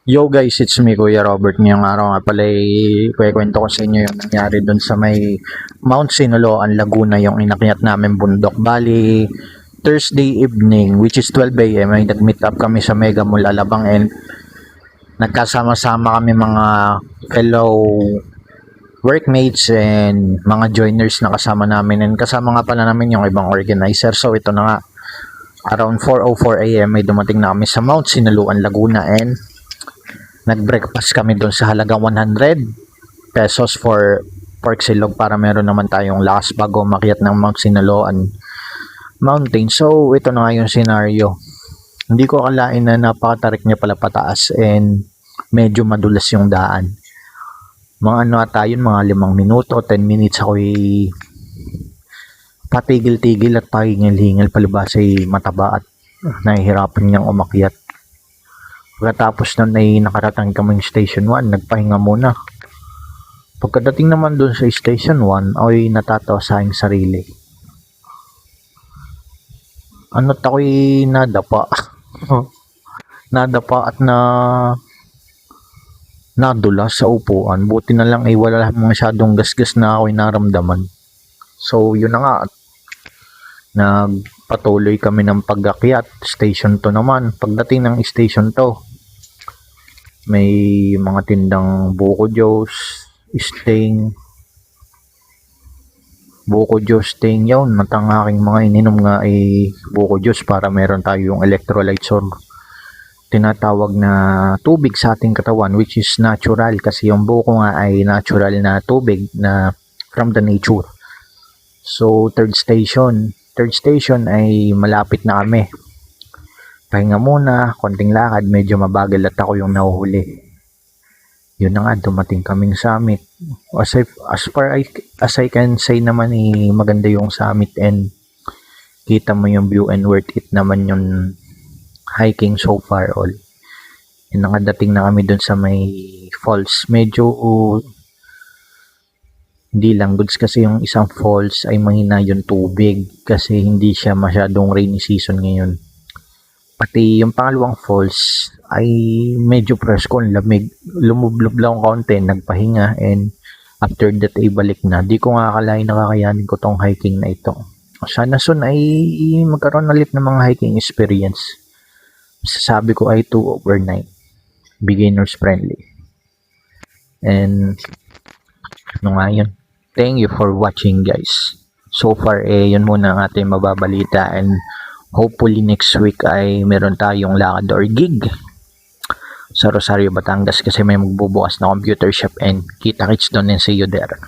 Yo guys, it's me Kuya Robert. Ngayong araw nga pala kwento ko sa inyo yung nangyari dun sa may Mount Sinaloan, Laguna, yung inakyat namin bundok. Bali, Thursday evening, which is 12 a.m. ay nag-meet up kami sa Mega Mall Alabang and nagkasama-sama kami mga fellow workmates and mga joiners na kasama namin, and kasama nga pala namin yung ibang organizer. So ito na nga, around 4:04 a.m. ay dumating na kami sa Mount Sinaloan, Laguna, and nag-breakfast kami doon sa halagang 100 pesos for pork silog para meron naman tayong lakas bago makyat ng Mount Sinaloan Mountain. So ito na nga yung scenario. Hindi ko akalain na napakatarik niya pala pataas and medyo madulas yung daan. Mga ano tayo, mga 5 minuto, 10 minutes ako'y patigil-tigil at pahingal-hingal palibas ay mataba at nahihirapan niyang umakyat. Pagkatapos nun ay nakarating kami sa Station 1, nagpahinga muna. Pagkadating naman dun sa Station 1, ay natatawa sa aking sarili. Ano't ako'y nadapa. Nadapa at nadulas sa upuan. Buti na lang ay wala masyadong gasgas na ako'y naramdaman. So yun na nga, nagpatuloy kami ng pag-akyat. Station 2 naman. Pagdating ng Station 2, may mga tindang buko juice, sting, yun. Matang aking mga ininom nga ay buko juice para meron tayong electrolytes or tinatawag na tubig sa ating katawan, which is natural kasi yung buko nga ay natural na tubig na from the nature. So third station ay malapit na kami. Pahinga muna, konting lakad, medyo mabagal at ako yung nahuhuli. Yun na nga, dumating kaming summit. As far as I can say naman, maganda yung summit and kita mo yung view and worth it naman yung hiking so far all. And nakadating na kami dun sa may falls. Medyo hindi lang goods kasi yung isang falls ay mahina yung tubig kasi hindi siya masyadong rainy season ngayon. Pati yung pangalawang falls ay medyo presko, lamig. Lumublob lang konti, nagpahinga, and after that ay balik na. Di ko nga akalain nakakayanin ko tong hiking na ito. Sana soon ay magkaroon ulit ng mga hiking experience. Sasabi ko ay 2/9. Beginners friendly. And ano nga yun. Thank you for watching guys. So far yun muna ang ating mababalita, and hopefully next week ay meron tayong lakad or gig sa Rosario, Batangas kasi may magbubukas na computer shop, and kita-kits doon and see you there.